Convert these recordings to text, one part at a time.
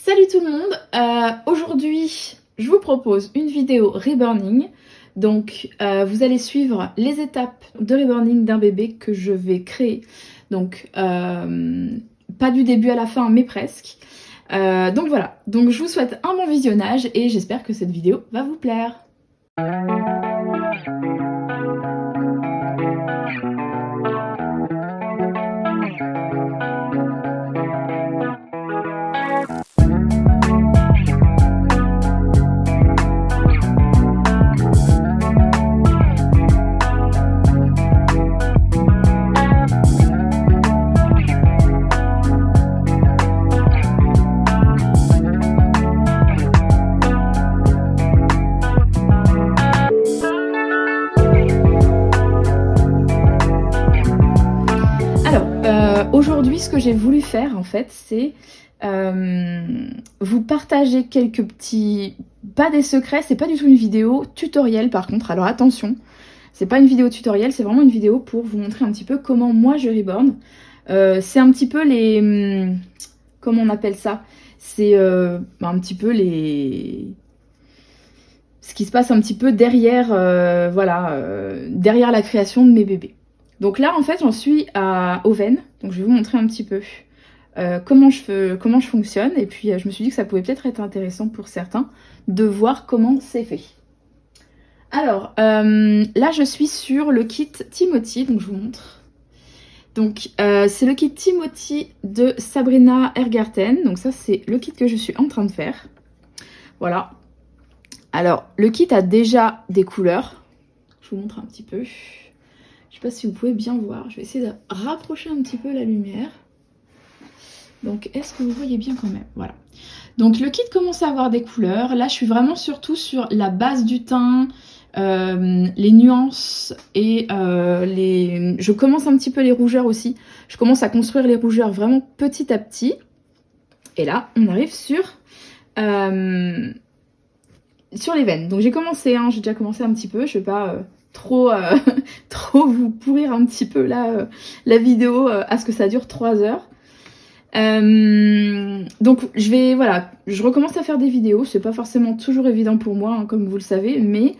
Salut tout le monde, aujourd'hui je vous propose une vidéo reborning. Donc vous allez suivre les étapes de reborning d'un bébé que je vais créer. Donc pas du début à la fin mais presque. Donc voilà, donc je vous souhaite un bon visionnage et j'espère que cette vidéo va vous plaire. Aujourd'hui, ce que j'ai voulu faire en fait, c'est vous partager quelques petits... pas des secrets, c'est pas du tout une vidéo tutoriel par contre, alors attention, c'est pas une vidéo tutoriel, c'est vraiment une vidéo pour vous montrer un petit peu comment moi je reborn. C'est un petit peu les... comment on appelle ça? C'est un petit peu les... ce qui se passe un petit peu derrière, derrière la création de mes bébés. Donc là, en fait, j'en suis aux veines. Donc je vais vous montrer un petit peu comment je fonctionne. Et puis, je me suis dit que ça pouvait peut-être être intéressant pour certains de voir comment c'est fait. Alors, là, je suis sur le kit Timothy. Donc, je vous montre. Donc, c'est le kit Timothy de Sabrina Ergarten. Donc ça, c'est le kit que je suis en train de faire. Voilà. Alors, le kit a déjà des couleurs. Je vous montre un petit peu. Je sais pas si vous pouvez bien voir. Je vais essayer de rapprocher un petit peu la lumière. Donc, est-ce que vous voyez bien quand même? Voilà. Donc, le kit commence à avoir des couleurs. Là, je suis vraiment surtout sur la base du teint, les nuances et je commence un petit peu les rougeurs aussi. Je commence à construire les rougeurs vraiment petit à petit. Et là, on arrive sur les veines. Donc, j'ai commencé, hein, j'ai déjà commencé un petit peu. Je vais pas... trop vous pourrir un petit peu la vidéo à ce que ça dure 3 heures. Donc je recommence à faire des vidéos, c'est pas forcément toujours évident pour moi, hein, comme vous le savez, mais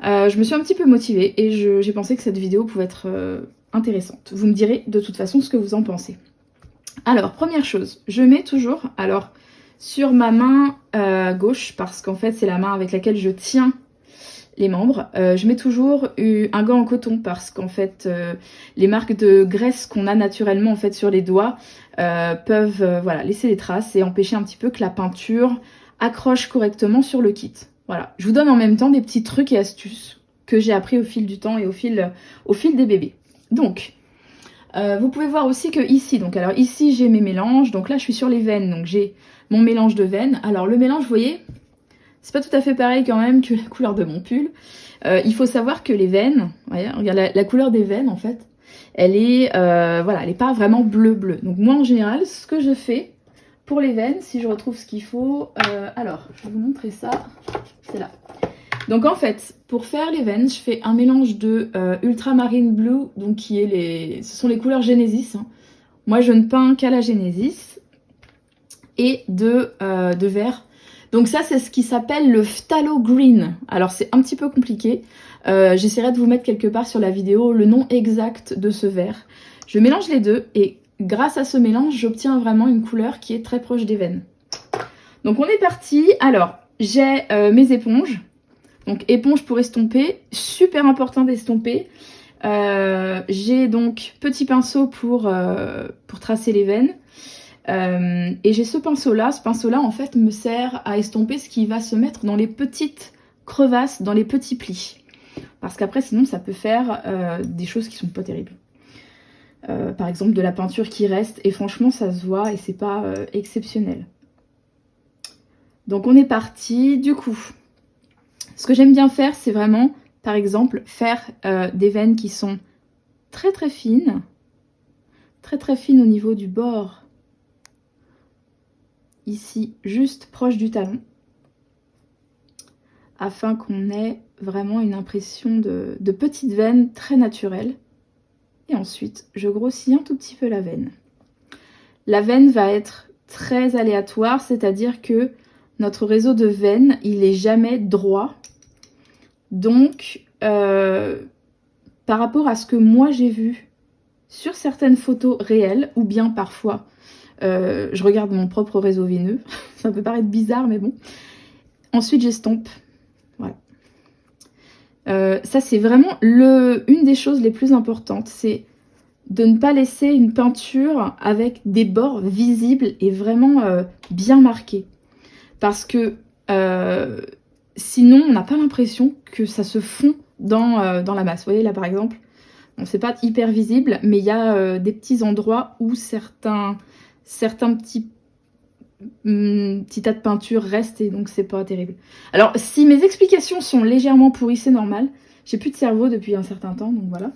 je me suis un petit peu motivée et j'ai pensé que cette vidéo pouvait être intéressante. Vous me direz de toute façon ce que vous en pensez. Alors, première chose, je mets toujours, sur ma main gauche, parce qu'en fait c'est la main avec laquelle je tiens les membres, je mets toujours un gant en coton parce qu'en fait les marques de graisse qu'on a naturellement en fait sur les doigts peuvent laisser des traces et empêcher un petit peu que la peinture accroche correctement sur le kit. Voilà, je vous donne en même temps des petits trucs et astuces que j'ai appris au fil du temps et au fil des bébés. Donc vous pouvez voir aussi que ici, alors ici j'ai mes mélanges, donc là je suis sur les veines, donc j'ai mon mélange de veines. Alors le mélange, vous voyez, c'est pas tout à fait pareil quand même que la couleur de mon pull. Il faut savoir que les veines, voyez, regarde la couleur des veines en fait, elle est, elle est pas vraiment bleu. Donc moi en général, ce que je fais pour les veines, si je retrouve ce qu'il faut, alors je vais vous montrer ça, c'est là. Donc en fait, pour faire les veines, je fais un mélange de ultramarine blue, donc qui est ce sont les couleurs Genesis. Hein. Moi je ne peins qu'à la Genesis, et de vert. Donc ça, c'est ce qui s'appelle le phthalo green. Alors c'est un petit peu compliqué. J'essaierai de vous mettre quelque part sur la vidéo le nom exact de ce vert. Je mélange les deux et grâce à ce mélange, j'obtiens vraiment une couleur qui est très proche des veines. Donc on est parti. Alors, j'ai mes éponges. Donc éponge pour estomper. Super important d'estomper. J'ai donc petit pinceau pour tracer les veines. Et j'ai ce pinceau là en fait me sert à estomper ce qui va se mettre dans les petites crevasses, dans les petits plis. Parce qu'après sinon ça peut faire des choses qui sont pas terribles. Par exemple de la peinture qui reste et franchement ça se voit et c'est pas exceptionnel. Donc on est parti. Du coup, ce que j'aime bien faire c'est vraiment par exemple faire des veines qui sont très fines. Très fines au niveau du bord. Ici, juste proche du talon, afin qu'on ait vraiment une impression de petite veine très naturelle. Et ensuite, je grossis un tout petit peu la veine. La veine va être très aléatoire, c'est-à-dire que notre réseau de veines, il est jamais droit. Donc, par rapport à ce que moi j'ai vu sur certaines photos réelles, ou bien parfois, je regarde mon propre réseau veineux, ça peut paraître bizarre, mais bon. Ensuite, j'estompe. Voilà. Ça, c'est vraiment une des choses les plus importantes, c'est de ne pas laisser une peinture avec des bords visibles et vraiment bien marqués. Parce que sinon, on n'a pas l'impression que ça se fond dans la masse. Vous voyez, là, par exemple, bon, c'est pas hyper visible, mais il y a des petits endroits où certains petits tas de peinture restent, et donc c'est pas terrible. Alors, si mes explications sont légèrement pourries, c'est normal. J'ai plus de cerveau depuis un certain temps, donc voilà.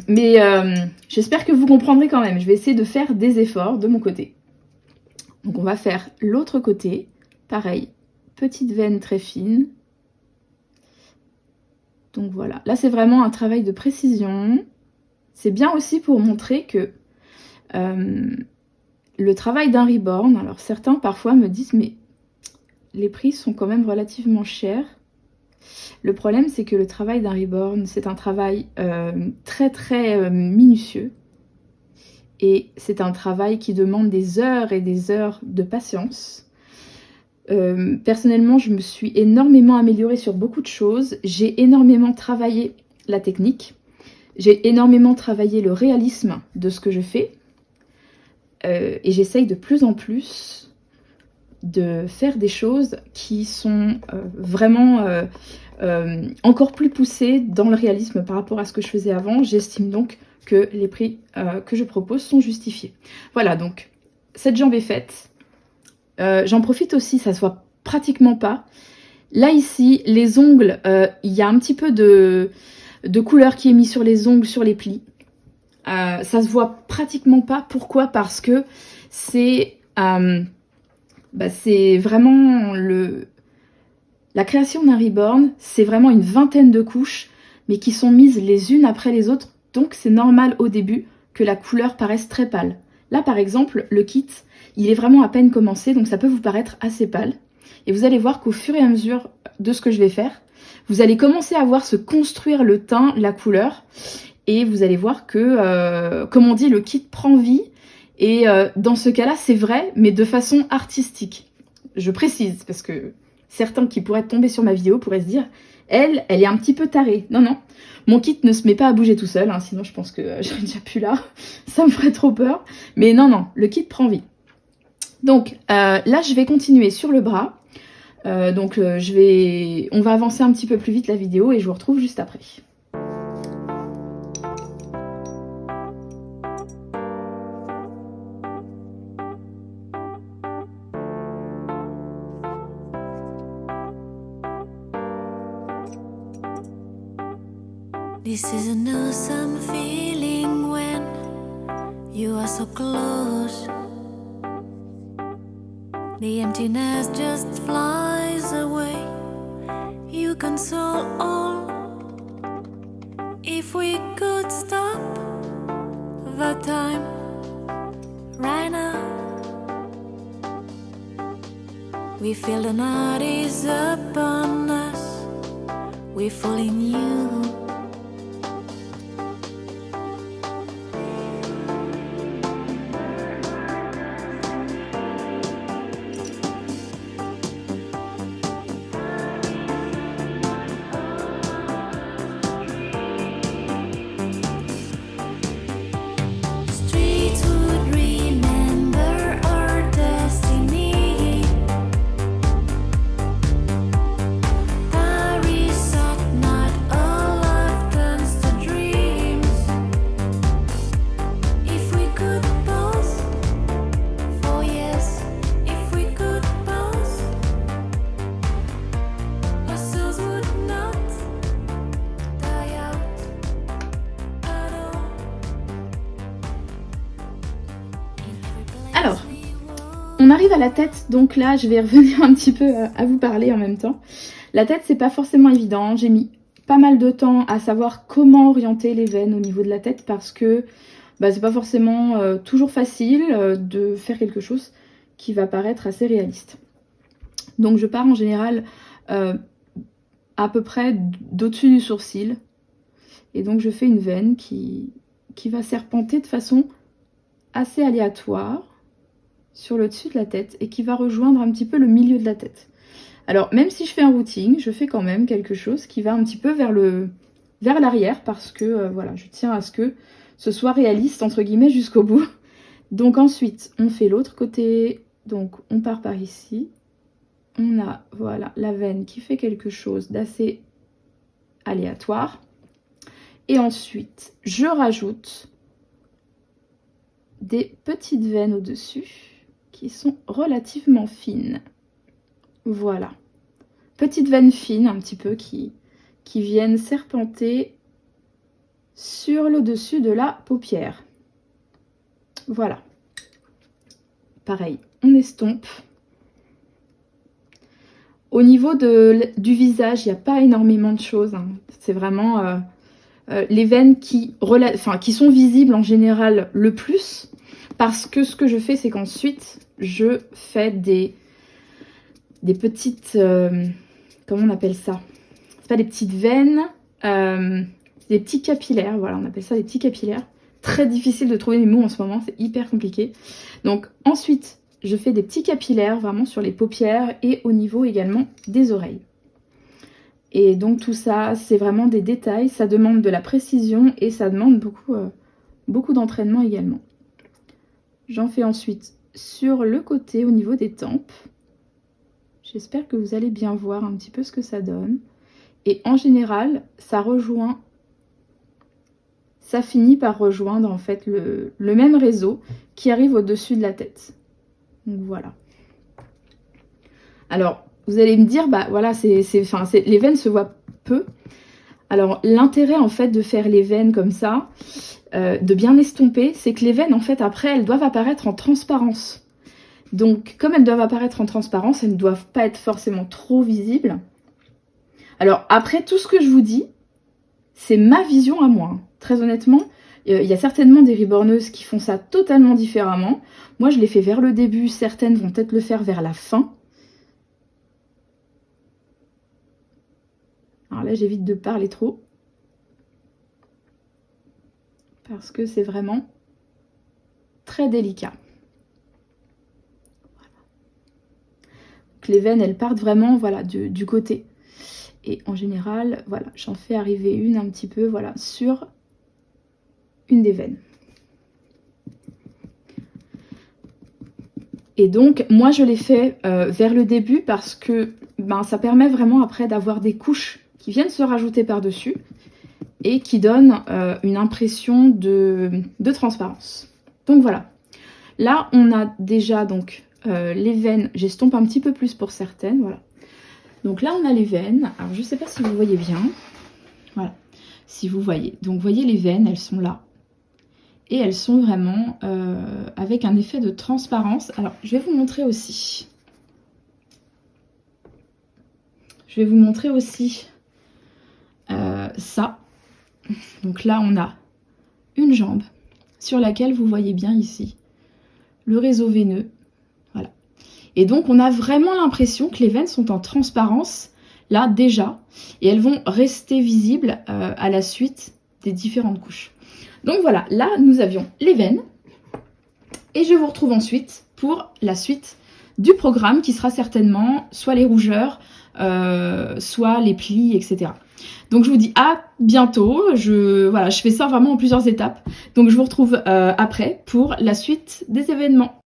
Mais j'espère que vous comprendrez quand même. Je vais essayer de faire des efforts de mon côté. Donc on va faire l'autre côté. Pareil, petite veine très fine. Donc voilà. Là, c'est vraiment un travail de précision. C'est bien aussi pour montrer que le travail d'un reborn, alors certains parfois me disent mais les prix sont quand même relativement chers. Le problème, c'est que le travail d'un reborn, c'est un travail très très minutieux. Et c'est un travail qui demande des heures et des heures de patience. Personnellement, je me suis énormément améliorée sur beaucoup de choses. J'ai énormément travaillé la technique. J'ai énormément travaillé le réalisme de ce que je fais. Et j'essaye de plus en plus de faire des choses qui sont vraiment encore plus poussées dans le réalisme par rapport à ce que je faisais avant. J'estime donc que les prix que je propose sont justifiés. Voilà, donc cette jambe est faite. J'en profite aussi, ça se voit pratiquement pas. Là ici, les ongles, il y a un petit peu de couleur qui est mis sur les ongles, sur les plis. Ça se voit pratiquement pas. Pourquoi? Parce que c'est vraiment la création d'un reborn, c'est vraiment une vingtaine de couches, mais qui sont mises les unes après les autres. Donc c'est normal au début que la couleur paraisse très pâle. Là par exemple, le kit, il est vraiment à peine commencé, donc ça peut vous paraître assez pâle. Et vous allez voir qu'au fur et à mesure de ce que je vais faire, vous allez commencer à voir se construire le teint, la couleur. Et vous allez voir que, comme on dit, le kit prend vie. Et dans ce cas-là, c'est vrai, mais de façon artistique. Je précise, parce que certains qui pourraient tomber sur ma vidéo pourraient se dire « Elle est un petit peu tarée ». Non, non, mon kit ne se met pas à bouger tout seul, hein, sinon je pense que j'aurais déjà plus là. Ça me ferait trop peur. Mais non, non, le kit prend vie. Donc là, je vais continuer sur le bras. On va avancer un petit peu plus vite la vidéo et je vous retrouve juste après. This is an awesome feeling when you are so close. The emptiness just flies away. You console all. If we could stop the time right now, we feel the night is upon us. We fall in you. Alors, on arrive à la tête, donc là je vais revenir un petit peu à vous parler en même temps. La tête, c'est pas forcément évident, j'ai mis pas mal de temps à savoir comment orienter les veines au niveau de la tête parce que c'est pas forcément toujours facile de faire quelque chose qui va paraître assez réaliste. Donc je pars en général à peu près d'au-dessus du sourcil. Et donc je fais une veine qui va serpenter de façon assez aléatoire sur le dessus de la tête et qui va rejoindre un petit peu le milieu de la tête. Alors même si je fais un routing, je fais quand même quelque chose qui va un petit peu vers l'arrière parce que voilà, je tiens à ce que ce soit réaliste entre guillemets jusqu'au bout. Donc ensuite on fait l'autre côté, donc on part par ici. On a voilà la veine qui fait quelque chose d'assez aléatoire. Et ensuite je rajoute des petites veines au-dessus qui sont relativement fines. Voilà. Petites veines fines un petit peu qui viennent serpenter sur le dessus de la paupière. Voilà. Pareil, on estompe. Au niveau du visage, il n'y a pas énormément de choses. Hein. C'est vraiment les veines qui sont visibles en général le plus. Parce que ce que je fais, c'est qu'ensuite, je fais des petites... comment on appelle ça? C'est pas des petites veines, des petits capillaires. Voilà, on appelle ça des petits capillaires. Très difficile de trouver les mots en ce moment, c'est hyper compliqué. Donc ensuite, je fais des petits capillaires vraiment sur les paupières et au niveau également des oreilles. Et donc tout ça, c'est vraiment des détails, ça demande de la précision et ça demande beaucoup d'entraînement également. J'en fais ensuite sur le côté au niveau des tempes. J'espère que vous allez bien voir un petit peu ce que ça donne. Et en général, ça finit par rejoindre en fait le même réseau qui arrive au-dessus de la tête. Donc voilà. Alors, vous allez me dire, voilà, les veines se voient peu. Alors, l'intérêt en fait de faire les veines comme ça, de bien estomper, c'est que les veines en fait après, elles doivent apparaître en transparence. Donc, comme elles doivent apparaître en transparence, elles ne doivent pas être forcément trop visibles. Alors, après, tout ce que je vous dis, c'est ma vision à moi. Très honnêtement, il y a certainement des reborneuses qui font ça totalement différemment. Moi, je l'ai fait vers le début. Certaines vont peut-être le faire vers la fin. Alors là, j'évite de parler trop. Parce que c'est vraiment très délicat. Voilà. Donc, les veines, elles partent vraiment voilà, du côté. Et en général, voilà, j'en fais arriver une un petit peu voilà, sur une des veines. Et donc, moi, je l'ai fait vers le début parce que ça permet vraiment après d'avoir des couches qui viennent se rajouter par-dessus et qui donnent une impression de transparence. Donc voilà. Là, on a déjà donc les veines. J'estompe un petit peu plus pour certaines, voilà. Donc là, on a les veines. Alors, je ne sais pas si vous voyez bien. Voilà, si vous voyez. Donc, vous voyez les veines, elles sont là. Et elles sont vraiment avec un effet de transparence. Alors, je vais vous montrer aussi. Je vais vous montrer aussi ça. Donc là, on a une jambe sur laquelle vous voyez bien ici le réseau veineux. Voilà. Et donc, on a vraiment l'impression que les veines sont en transparence, là, déjà. Et elles vont rester visibles à la suite des différentes couches. Donc voilà, là, nous avions les veines. Et je vous retrouve ensuite pour la suite du programme qui sera certainement soit les rougeurs, soit les plis, etc. Donc je vous dis à bientôt. Je fais ça vraiment en plusieurs étapes. Donc je vous retrouve après pour la suite des événements.